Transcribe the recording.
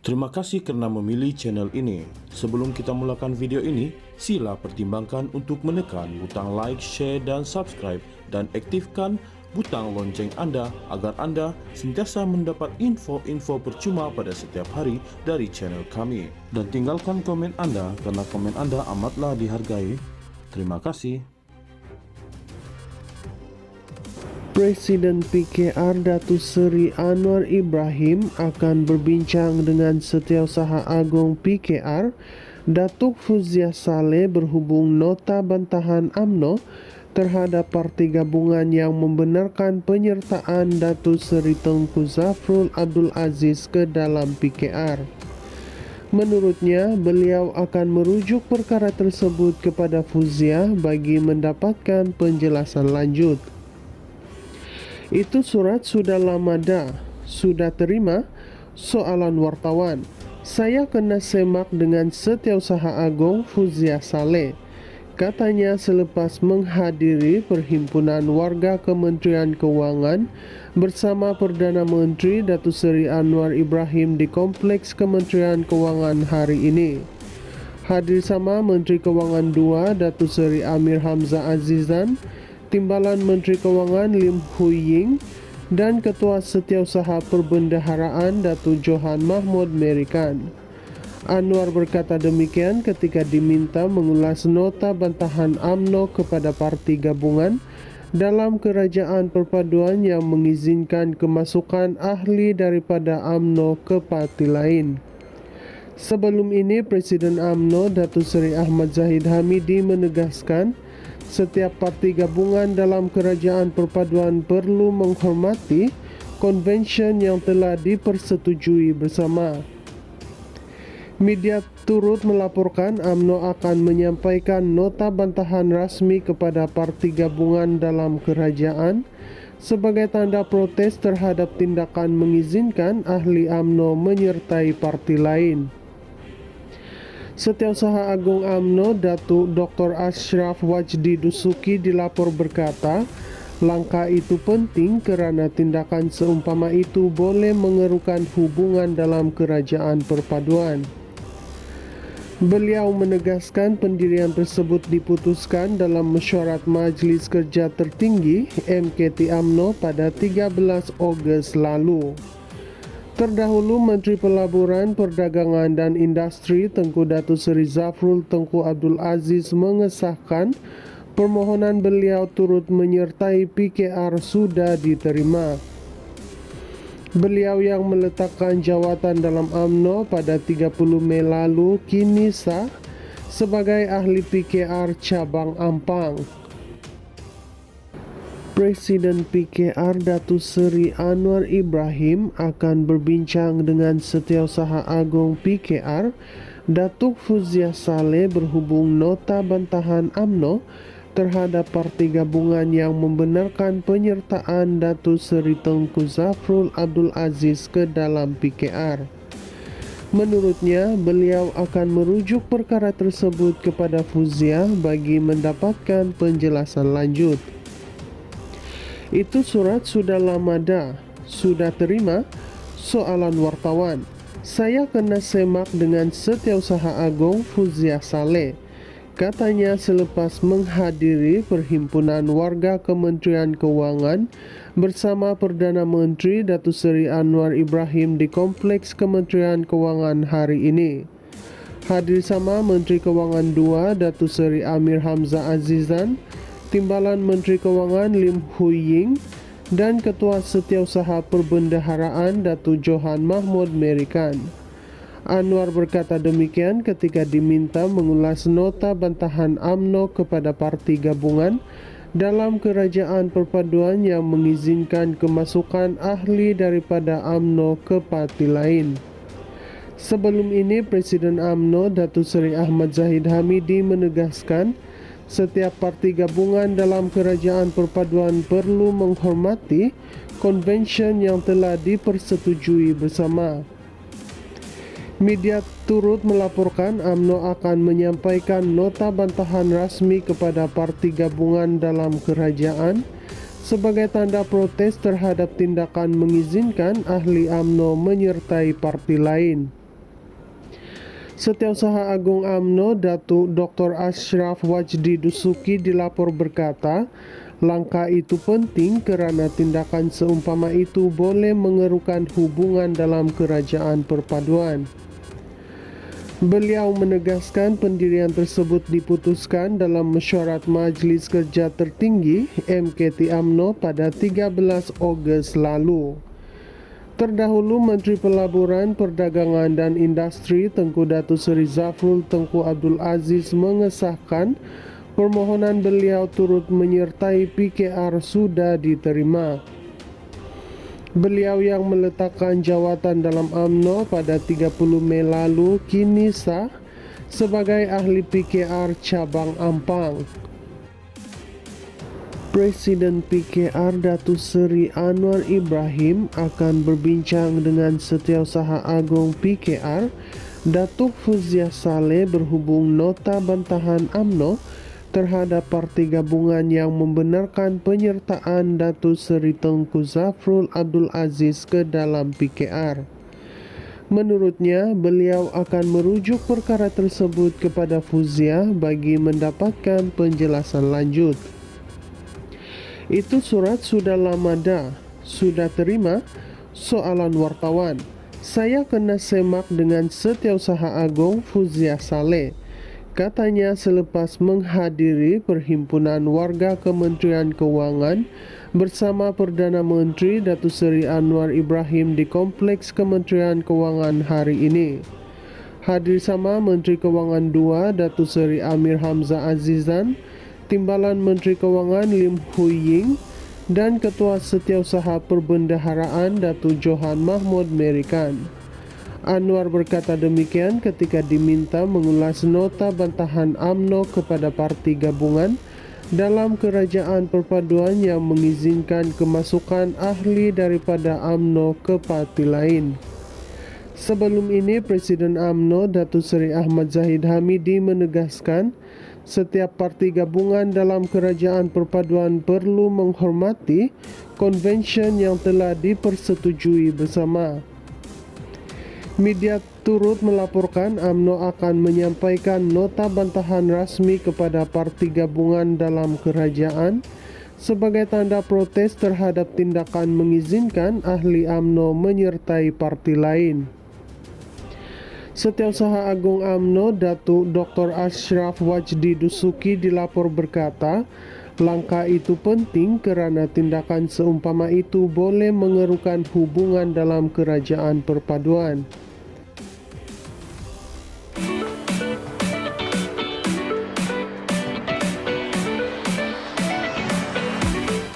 Terima kasih karena memilih channel ini. Sebelum kita mulakan video ini, sila pertimbangkan untuk menekan butang like, share, dan subscribe, dan aktifkan butang lonceng Anda agar Anda sentiasa mendapat info-info percuma pada setiap hari dari channel kami. Dan tinggalkan komen Anda karena komen Anda amatlah dihargai. Terima kasih. Presiden PKR Datuk Seri Anwar Ibrahim akan berbincang dengan Setiausaha Agung PKR Datuk Fauziah Saleh berhubung nota bantahan UMNO terhadap parti gabungan yang membenarkan penyertaan Datuk Seri Tengku Zafrul Abdul Aziz ke dalam PKR. Menurutnya, beliau akan merujuk perkara tersebut kepada Fauziah bagi mendapatkan penjelasan lanjut. Itu surat sudah lama dah, sudah terima? Soalan wartawan. Saya kena semak dengan Setiausaha Agung Fauziah Saleh. Katanya selepas menghadiri Perhimpunan Warga Kementerian Kewangan bersama Perdana Menteri Datuk Seri Anwar Ibrahim di Kompleks Kementerian Kewangan hari ini. Hadir sama Menteri Kewangan II Datuk Seri Amir Hamzah Azizan, Timbalan Menteri Kewangan Lim Hui Ying, dan Ketua Setiausaha Perbendaharaan Datuk Johan Mahmud Merikan. Anwar berkata demikian ketika diminta mengulas nota bantahan UMNO kepada parti gabungan dalam kerajaan perpaduan yang mengizinkan kemasukan ahli daripada UMNO ke parti lain. Sebelum ini, Presiden UMNO Datuk Seri Ahmad Zahid Hamidi menegaskan setiap parti gabungan dalam kerajaan perpaduan perlu menghormati konvensyen yang telah dipersetujui bersama. Media turut melaporkan UMNO akan menyampaikan nota bantahan rasmi kepada parti gabungan dalam kerajaan sebagai tanda protes terhadap tindakan mengizinkan ahli UMNO menyertai parti lain. Setiausaha Agung UMNO Datuk Dr. Ashraf Wajdi Dusuki dilapor berkata, langkah itu penting kerana tindakan seumpama itu boleh mengerukan hubungan dalam kerajaan perpaduan. Beliau menegaskan pendirian tersebut diputuskan dalam mesyuarat Majlis Kerja Tertinggi MKT UMNO pada 13 Ogos lalu. Terdahulu, Menteri Pelaburan, Perdagangan dan Industri Tengku Datuk Seri Zafrul Tengku Abdul Aziz mengesahkan permohonan beliau turut menyertai PKR sudah diterima. Beliau yang meletakkan jawatan dalam UMNO pada 30 Mei lalu kini sah sebagai ahli PKR Cabang Ampang. Presiden PKR Datuk Seri Anwar Ibrahim akan berbincang dengan Setiausaha Agung PKR Datuk Fauziah Saleh berhubung nota bantahan UMNO terhadap parti gabungan yang membenarkan penyertaan Datuk Seri Tengku Zafrul Abdul Aziz ke dalam PKR. Menurutnya, beliau akan merujuk perkara tersebut kepada Fauziah bagi mendapatkan penjelasan lanjut. Itu surat sudah lama dah, sudah terima? Soalan wartawan. Saya kena semak dengan Setiausaha Agung Fauziah Saleh. Katanya selepas menghadiri Perhimpunan Warga Kementerian Kewangan bersama Perdana Menteri Datuk Seri Anwar Ibrahim di Kompleks Kementerian Kewangan hari ini. Hadir sama Menteri Kewangan II Datuk Seri Amir Hamzah Azizan, Timbalan Menteri Kewangan Lim Hui Ying, dan Ketua Setiausaha Perbendaharaan Datuk Johan Mahmud Merikan. Anwar berkata demikian ketika diminta mengulas nota bantahan UMNO kepada parti gabungan dalam kerajaan perpaduan yang mengizinkan kemasukan ahli daripada UMNO ke parti lain. Sebelum ini, Presiden UMNO Datuk Seri Ahmad Zahid Hamidi menegaskan setiap parti gabungan dalam kerajaan perpaduan perlu menghormati konvensyen yang telah dipersetujui bersama. Media turut melaporkan UMNO akan menyampaikan nota bantahan rasmi kepada parti gabungan dalam kerajaan sebagai tanda protes terhadap tindakan mengizinkan ahli UMNO menyertai parti lain. Setiausaha Agung UMNO Datuk Dr. Ashraf Wajdi Dusuki dilapor berkata, langkah itu penting kerana tindakan seumpama itu boleh mengerukan hubungan dalam kerajaan perpaduan. Beliau menegaskan pendirian tersebut diputuskan dalam mesyuarat Majlis Kerja Tertinggi MKT UMNO pada 13 Ogos lalu. Terdahulu, Menteri Pelaburan, Perdagangan dan Industri Tengku Datuk Seri Zafrul Tengku Abdul Aziz mengesahkan permohonan beliau turut menyertai PKR sudah diterima. Beliau yang meletakkan jawatan dalam UMNO pada 30 Mei lalu kini sah sebagai ahli PKR cabang Ampang. Presiden PKR Datuk Seri Anwar Ibrahim akan berbincang dengan Setiausaha Agung PKR Datuk Fauziah Saleh berhubung nota bantahan UMNO terhadap parti gabungan yang membenarkan penyertaan Datuk Seri Tengku Zafrul Abdul Aziz ke dalam PKR. Menurutnya, beliau akan merujuk perkara tersebut kepada Fauziah bagi mendapatkan penjelasan lanjut. Itu surat sudah lama dah, sudah terima, soalan wartawan. Saya kena semak dengan Setiausaha Agung Fauziah Saleh. Katanya selepas menghadiri Perhimpunan Warga Kementerian Kewangan bersama Perdana Menteri Datuk Seri Anwar Ibrahim di Kompleks Kementerian Kewangan hari ini. Hadir sama Menteri Kewangan II Datuk Seri Amir Hamzah Azizan, Timbalan Menteri Kewangan Lim Hui Ying dan Ketua Setiausaha Perbendaharaan Datuk Johan Mahmud Merikan. Anwar berkata demikian ketika diminta mengulas nota bantahan UMNO kepada parti gabungan dalam kerajaan perpaduan yang mengizinkan kemasukan ahli daripada UMNO ke parti lain. Sebelum ini, Presiden UMNO Datuk Seri Ahmad Zahid Hamidi menegaskan setiap parti gabungan dalam kerajaan perpaduan perlu menghormati konvensyen yang telah dipersetujui bersama. Media turut melaporkan UMNO akan menyampaikan nota bantahan rasmi kepada parti gabungan dalam kerajaan sebagai tanda protes terhadap tindakan mengizinkan ahli UMNO menyertai parti lain. Setiausaha Agung UMNO Datuk Dr. Ashraf Wajdi Dusuki dilapor berkata, langkah itu penting kerana tindakan seumpama itu boleh mengerukan hubungan dalam kerajaan perpaduan.